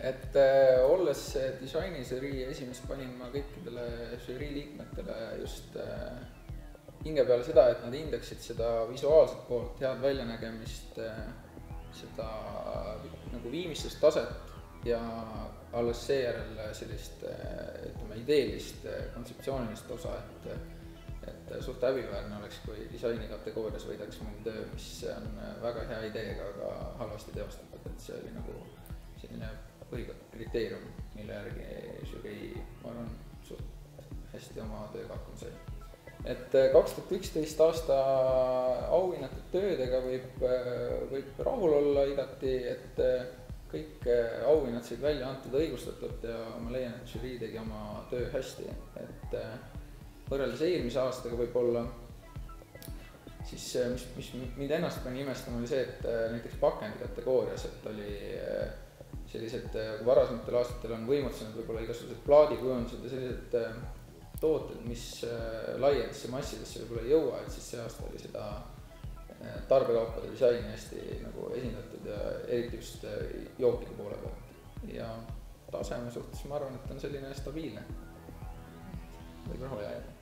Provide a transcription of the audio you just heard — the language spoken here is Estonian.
et olles disainižürii esimees, panin ma kõikidele žürii liikmetele just hinge peale seda, et nad hindaksid seda visuaalset poolt, head väljanägemist, seda nagu viimistlustaset ja alles seejärel sellist, ütleme, ideelist, kontseptsioonilist osa, et suht häbiväärne oleks, kui disaini kategoorias võidaks mõni töö, mis on väga hea ideega, aga halvasti teostatud, et see oli nagu selline põhikriteerium, mille järgi žürii, ma arvan, suht hästi oma tööga hakkama sai. Et 2011 aasta auhinnatud töödega võib rahul olla igati, et kõik auhinnad said välja antud õigustatult ja ma leian, et žürii tegi oma töö hästi, et võrreldes eelmise aastaga võib-olla, siis mis mind ennast pani imestama, oli see, et näiteks pakendi kategoorias, et oli sellised, kui varasematel aastatel on võimutsenud võib-olla igasugused plaadikujundused ja sellised tooted, mis laiadesse massidesse võib-olla ei jõua, et siis see aasta oli seda tarbekaupade disaini hästi nagu esindatud ja eriti just jookide poole pealt. Ja taseme suhtes ma arvan, et on selline stabiilne. Võib rahule jääda.